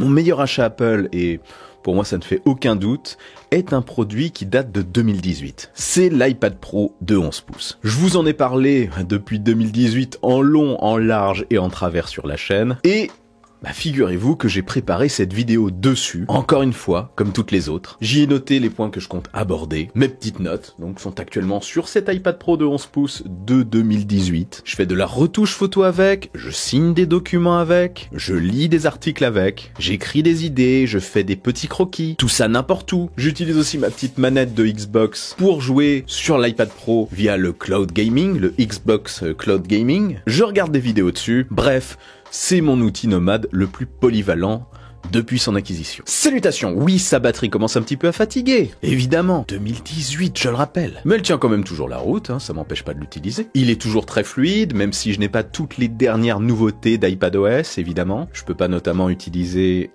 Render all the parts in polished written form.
Mon meilleur achat Apple, et pour moi ça ne fait aucun doute, est un produit qui date de 2018. C'est l'iPad Pro de 11 pouces. Je vous en ai parlé depuis 2018 en long, en large et en travers sur la chaîne, et figurez-vous que j'ai préparé cette vidéo dessus, encore une fois, comme toutes les autres. J'y ai noté les points que je compte aborder. Mes petites notes, donc, sont actuellement sur cet iPad Pro de 11 pouces de 2018. Je fais de la retouche photo avec, je signe des documents avec, je lis des articles avec, j'écris des idées, je fais des petits croquis, tout ça n'importe où. J'utilise aussi ma petite manette de Xbox pour jouer sur l'iPad Pro via le cloud gaming, le Xbox Cloud Gaming. Je regarde des vidéos dessus, bref, c'est mon outil nomade le plus polyvalent depuis son acquisition. Salutations, oui, sa batterie commence un petit peu à fatiguer, évidemment. 2018, je le rappelle. Mais elle tient quand même toujours la route, ça m'empêche pas de l'utiliser. Il est toujours très fluide, même si je n'ai pas toutes les dernières nouveautés d'iPadOS, évidemment. Je peux pas notamment utiliser,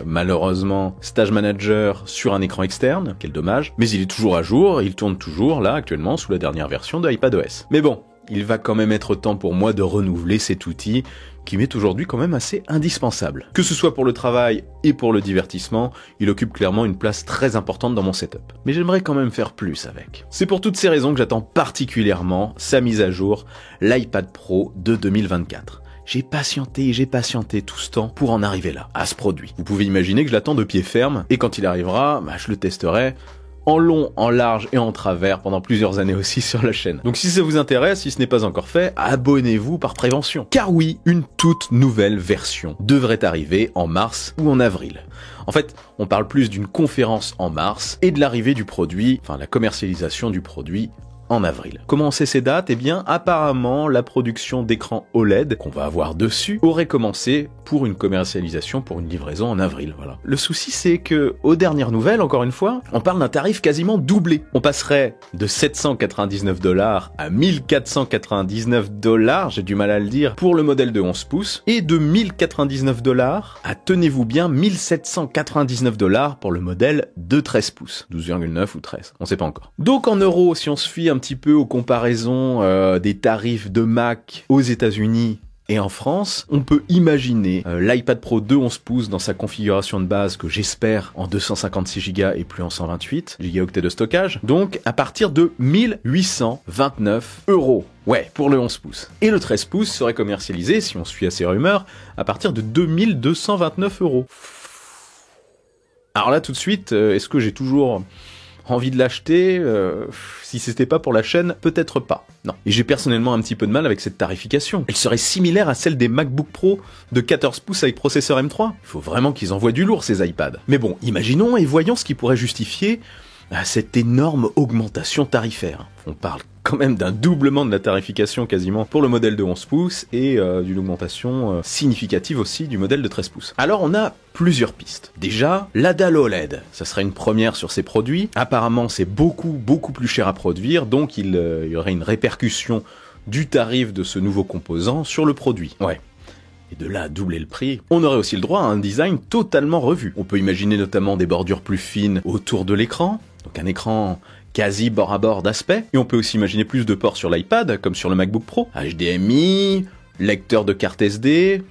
malheureusement, Stage Manager sur un écran externe, quel dommage. Mais il est toujours à jour, il tourne toujours, là, actuellement, sous la dernière version de iPadOS. Mais bon, il va quand même être temps pour moi de renouveler cet outil qui m'est aujourd'hui quand même assez indispensable. Que ce soit pour le travail et pour le divertissement, il occupe clairement une place très importante dans mon setup. Mais j'aimerais quand même faire plus avec. C'est pour toutes ces raisons que j'attends particulièrement sa mise à jour, l'iPad Pro de 2024. J'ai patienté tout ce temps pour en arriver là, à ce produit. Vous pouvez imaginer que je l'attends de pied ferme, et quand il arrivera, je le testerai en long, en large et en travers pendant plusieurs années aussi sur la chaîne. Donc si ça vous intéresse, si ce n'est pas encore fait, abonnez-vous par prévention. Car oui, une toute nouvelle version devrait arriver en mars ou en avril. En fait, on parle plus d'une conférence en mars et de l'arrivée du produit, enfin la commercialisation du produit en avril. Comment on sait ces dates? Eh bien, apparemment, la production d'écrans OLED qu'on va avoir dessus aurait commencé pour une commercialisation, pour une livraison en avril, voilà. Le souci, c'est que, aux dernières nouvelles, encore une fois, on parle d'un tarif quasiment doublé. On passerait de 799 $ à 1499 $, j'ai du mal à le dire, pour le modèle de 11 pouces, et de 1099 $ à, tenez-vous bien, 1799 $ pour le modèle de 13 pouces. 12,9 ou 13, on sait pas encore. Donc en euros, si on se fie un petit peu aux comparaisons des tarifs de Mac aux États-Unis et en France, on peut imaginer l'iPad Pro de 11 pouces dans sa configuration de base que j'espère en 256 Go et plus en 128 Go de stockage, donc à partir de 1829 €. Ouais, pour le 11 pouces. Et le 13 pouces serait commercialisé, si on suit à ces rumeurs, à partir de 2229 €. Alors là, tout de suite, est-ce que j'ai toujours envie de l'acheter? Si c'était pas pour la chaîne, peut-être pas. Non. Et j'ai personnellement un petit peu de mal avec cette tarification. Elle serait similaire à celle des MacBook Pro de 14 pouces avec processeur M3. Il faut vraiment qu'ils envoient du lourd, ces iPads. Mais bon, imaginons et voyons ce qui pourrait justifier cette énorme augmentation tarifaire. On parle quand même d'un doublement de la tarification quasiment pour le modèle de 11 pouces et d'une augmentation significative aussi du modèle de 13 pouces. Alors on a plusieurs pistes. Déjà, la dalle OLED, ça serait une première sur ces produits. Apparemment c'est beaucoup plus cher à produire, donc il y aurait une répercussion du tarif de ce nouveau composant sur le produit. Ouais. Et de là à doubler le prix, on aurait aussi le droit à un design totalement revu. On peut imaginer notamment des bordures plus fines autour de l'écran, donc un écran quasi bord à bord d'aspect. Et on peut aussi imaginer plus de ports sur l'iPad, comme sur le MacBook Pro. HDMI, lecteur de carte SD.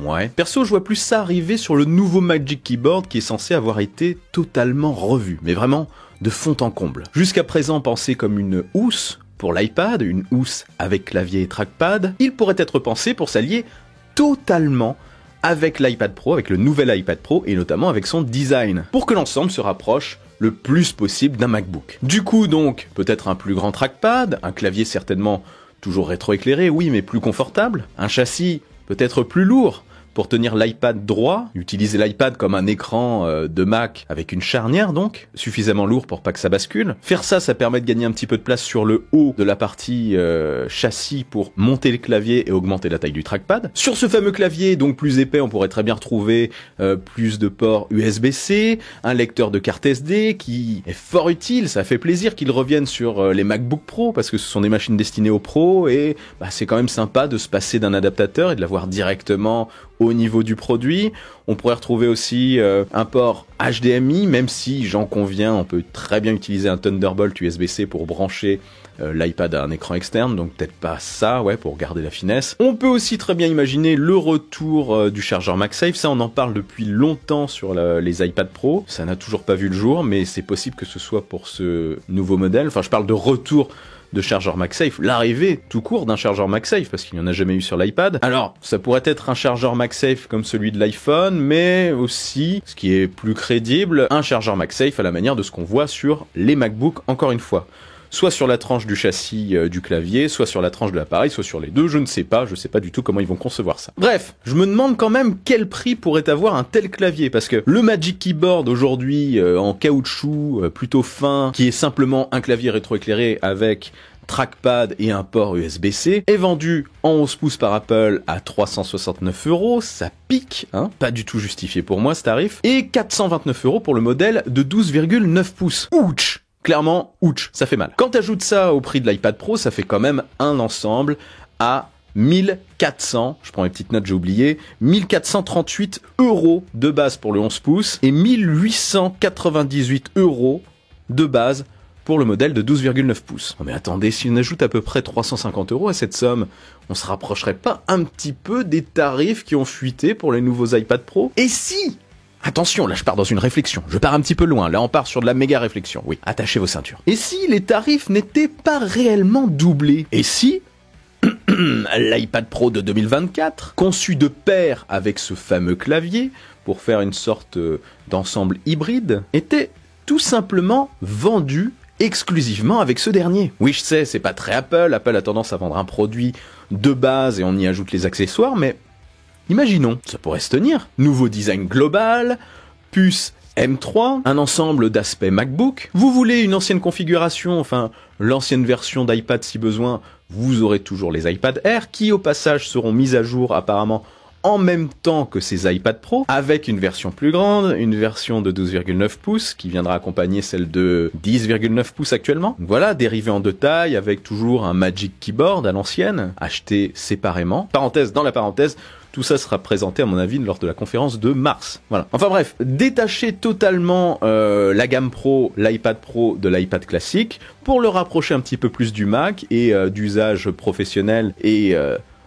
Ouais. Perso, je vois plus ça arriver sur le nouveau Magic Keyboard qui est censé avoir été totalement revu. Mais vraiment, de fond en comble. Jusqu'à présent pensé comme une housse pour l'iPad, une housse avec clavier et trackpad, il pourrait être pensé pour s'allier totalement avec l'iPad Pro, avec le nouvel iPad Pro, et notamment avec son design, pour que l'ensemble se rapproche le plus possible d'un MacBook. Du coup donc, peut-être un plus grand trackpad, un clavier certainement toujours rétroéclairé, oui, mais plus confortable, un châssis peut-être plus lourd, pour tenir l'iPad droit, utiliser l'iPad comme un écran de Mac avec une charnière donc, suffisamment lourd pour pas que ça bascule. Faire ça, ça permet de gagner un petit peu de place sur le haut de la partie châssis pour monter le clavier et augmenter la taille du trackpad. Sur ce fameux clavier, donc plus épais, on pourrait très bien retrouver plus de ports USB-C, un lecteur de carte SD qui est fort utile, ça fait plaisir qu'il revienne sur les MacBook Pro parce que ce sont des machines destinées aux pros et c'est quand même sympa de se passer d'un adaptateur et de l'avoir directement au niveau du produit. On pourrait retrouver aussi un port HDMI, même si, j'en conviens, on peut très bien utiliser un Thunderbolt USB-C pour brancher L'iPad a un écran externe, donc peut-être pas ça, ouais, pour garder la finesse. On peut aussi très bien imaginer le retour du chargeur MagSafe. Ça, on en parle depuis longtemps sur les iPad Pro. Ça n'a toujours pas vu le jour, mais c'est possible que ce soit pour ce nouveau modèle. Enfin, je parle de retour de chargeur MagSafe, l'arrivée tout court d'un chargeur MagSafe, parce qu'il n'y en a jamais eu sur l'iPad. Alors, ça pourrait être un chargeur MagSafe comme celui de l'iPhone, mais aussi, ce qui est plus crédible, un chargeur MagSafe à la manière de ce qu'on voit sur les MacBooks, encore une fois. Soit sur la tranche du châssis du clavier, soit sur la tranche de l'appareil, soit sur les deux, je ne sais pas du tout comment ils vont concevoir ça. Bref, je me demande quand même quel prix pourrait avoir un tel clavier, parce que le Magic Keyboard aujourd'hui en caoutchouc plutôt fin, qui est simplement un clavier rétroéclairé avec trackpad et un port USB-C, est vendu en 11 pouces par Apple à 369 €, ça pique, hein, pas du tout justifié pour moi ce tarif, et 429 € pour le modèle de 12,9 pouces. Ouch! Clairement, ouch, ça fait mal. Quand t'ajoutes ça au prix de l'iPad Pro, ça fait quand même un ensemble à 1400, je prends mes petites notes, j'ai oublié, 1438 € de base pour le 11 pouces et 1898 € de base pour le modèle de 12,9 pouces. Oh mais attendez, si on ajoute à peu près 350 € à cette somme, on se rapprocherait pas un petit peu des tarifs qui ont fuité pour les nouveaux iPad Pro? Et si, attention, là je pars dans une réflexion, je pars un petit peu loin, là on part sur de la méga réflexion, oui, attachez vos ceintures. Et si les tarifs n'étaient pas réellement doublés? Et si l'iPad Pro de 2024, conçu de pair avec ce fameux clavier, pour faire une sorte d'ensemble hybride, était tout simplement vendu exclusivement avec ce dernier? Oui, je sais, c'est pas très Apple, Apple a tendance à vendre un produit de base et on y ajoute les accessoires, mais imaginons, ça pourrait se tenir. Nouveau design global, puce M3, un ensemble d'aspects MacBook. Vous voulez une ancienne configuration, enfin l'ancienne version d'iPad si besoin, vous aurez toujours les iPad Air qui au passage seront mises à jour apparemment en même temps que ces iPad Pro, avec une version plus grande, une version de 12,9 pouces qui viendra accompagner celle de 10,9 pouces actuellement. Voilà, dérivé en deux tailles avec toujours un Magic Keyboard à l'ancienne, acheté séparément. Parenthèse dans la parenthèse, tout ça sera présenté à mon avis lors de la conférence de mars. Voilà. Enfin bref, détacher totalement la gamme Pro, l'iPad Pro de l'iPad classique pour le rapprocher un petit peu plus du Mac et d'usage professionnel et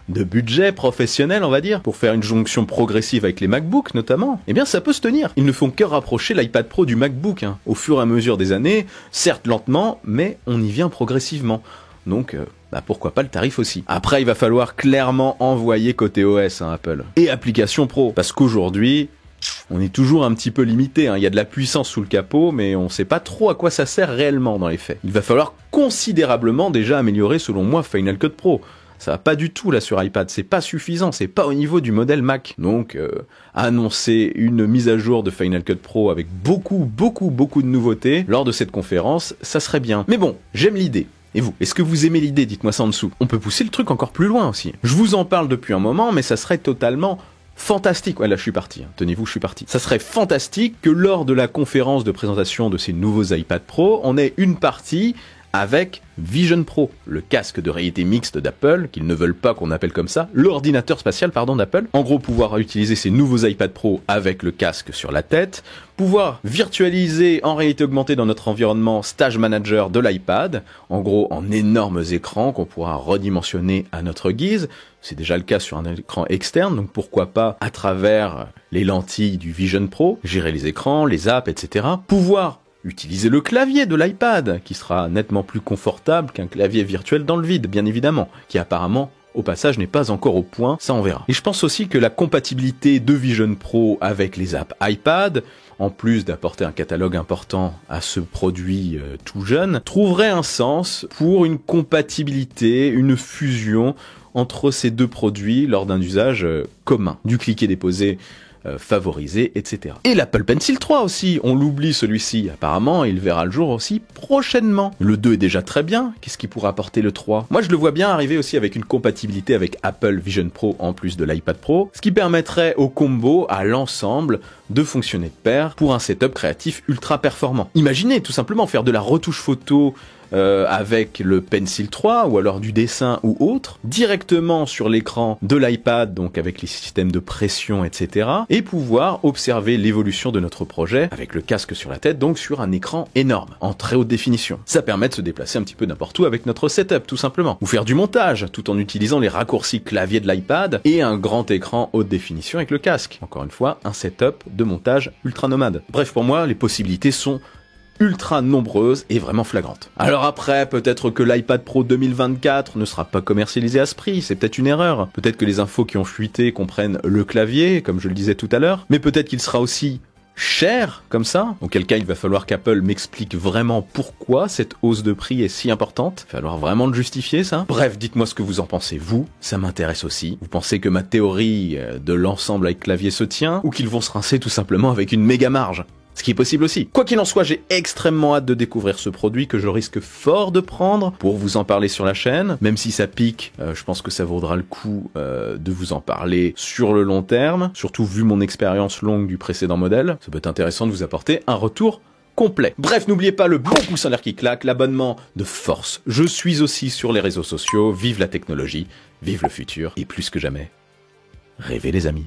de budget professionnel, on va dire, pour faire une jonction progressive avec les MacBooks notamment, eh bien ça peut se tenir. Ils ne font que rapprocher l'iPad Pro du MacBook, hein, au fur et à mesure des années, certes lentement, mais on y vient progressivement. Donc, pourquoi pas le tarif aussi. Après, il va falloir clairement envoyer côté OS, hein, Apple. Et application pro, parce qu'aujourd'hui, on est toujours un petit peu limité, hein. Il y a de la puissance sous le capot, mais on sait pas trop à quoi ça sert réellement dans les faits. Il va falloir considérablement déjà améliorer, selon moi, Final Cut Pro. Ça va pas du tout là sur iPad, c'est pas suffisant, c'est pas au niveau du modèle Mac. Donc annoncer une mise à jour de Final Cut Pro avec beaucoup de nouveautés lors de cette conférence, ça serait bien. Mais bon, j'aime l'idée. Et vous, est-ce que vous aimez l'idée? Dites-moi ça en dessous. On peut pousser le truc encore plus loin aussi. Je vous en parle depuis un moment, mais ça serait totalement fantastique. Ouais, là je suis parti, hein. Tenez-vous, je suis parti. Ça serait fantastique que lors de la conférence de présentation de ces nouveaux iPad Pro, on ait une partie avec Vision Pro, le casque de réalité mixte d'Apple, qu'ils ne veulent pas qu'on appelle comme ça, l'ordinateur spatial, d'Apple. En gros, pouvoir utiliser ces nouveaux iPad Pro avec le casque sur la tête, pouvoir virtualiser en réalité augmentée dans notre environnement Stage Manager de l'iPad, en gros en énormes écrans qu'on pourra redimensionner à notre guise. C'est déjà le cas sur un écran externe, donc pourquoi pas à travers les lentilles du Vision Pro, gérer les écrans, les apps, etc. Pouvoir utiliser le clavier de l'iPad, qui sera nettement plus confortable qu'un clavier virtuel dans le vide, bien évidemment, qui apparemment, au passage, n'est pas encore au point, ça on verra. Et je pense aussi que la compatibilité de Vision Pro avec les apps iPad, en plus d'apporter un catalogue important à ce produit tout jeune, trouverait un sens pour une compatibilité, une fusion entre ces deux produits lors d'un usage commun, du cliquer-déposer favorisé, etc. Et l'Apple Pencil 3 aussi, on l'oublie celui-ci, apparemment il verra le jour aussi prochainement. Le 2 est déjà très bien, qu'est-ce qui pourra apporter le 3? Moi je le vois bien arriver aussi avec une compatibilité avec Apple Vision Pro en plus de l'iPad Pro, ce qui permettrait au combo, à l'ensemble, de fonctionner de pair pour un setup créatif ultra performant. Imaginez tout simplement faire de la retouche photo avec le Pencil 3 ou alors du dessin ou autre, directement sur l'écran de l'iPad, donc avec les systèmes de pression, etc. et pouvoir observer l'évolution de notre projet avec le casque sur la tête, donc sur un écran énorme, en très haute définition. Ça permet de se déplacer un petit peu n'importe où avec notre setup, tout simplement. Ou faire du montage, tout en utilisant les raccourcis clavier de l'iPad et un grand écran haute définition avec le casque. Encore une fois, un setup de montage ultra nomade. Bref, pour moi, les possibilités sont ultra nombreuses et vraiment flagrantes. Alors après, peut-être que l'iPad Pro 2024 ne sera pas commercialisé à ce prix, c'est peut-être une erreur. Peut-être que les infos qui ont fuité comprennent le clavier, comme je le disais tout à l'heure, mais peut-être qu'il sera aussi cher comme ça, auquel cas il va falloir qu'Apple m'explique vraiment pourquoi cette hausse de prix est si importante. Il va falloir vraiment le justifier, ça. Bref, dites-moi ce que vous en pensez, vous, ça m'intéresse aussi. Vous pensez que ma théorie de l'ensemble avec clavier se tient, ou qu'ils vont se rincer tout simplement avec une méga marge? Ce qui est possible aussi. Quoi qu'il en soit, j'ai extrêmement hâte de découvrir ce produit que je risque fort de prendre pour vous en parler sur la chaîne. Même si ça pique, je pense que ça vaudra le coup de vous en parler sur le long terme. Surtout vu mon expérience longue du précédent modèle. Ça peut être intéressant de vous apporter un retour complet. Bref, n'oubliez pas le bon pouce en l'air qui claque, l'abonnement de force. Je suis aussi sur les réseaux sociaux. Vive la technologie, vive le futur. Et plus que jamais, rêvez les amis.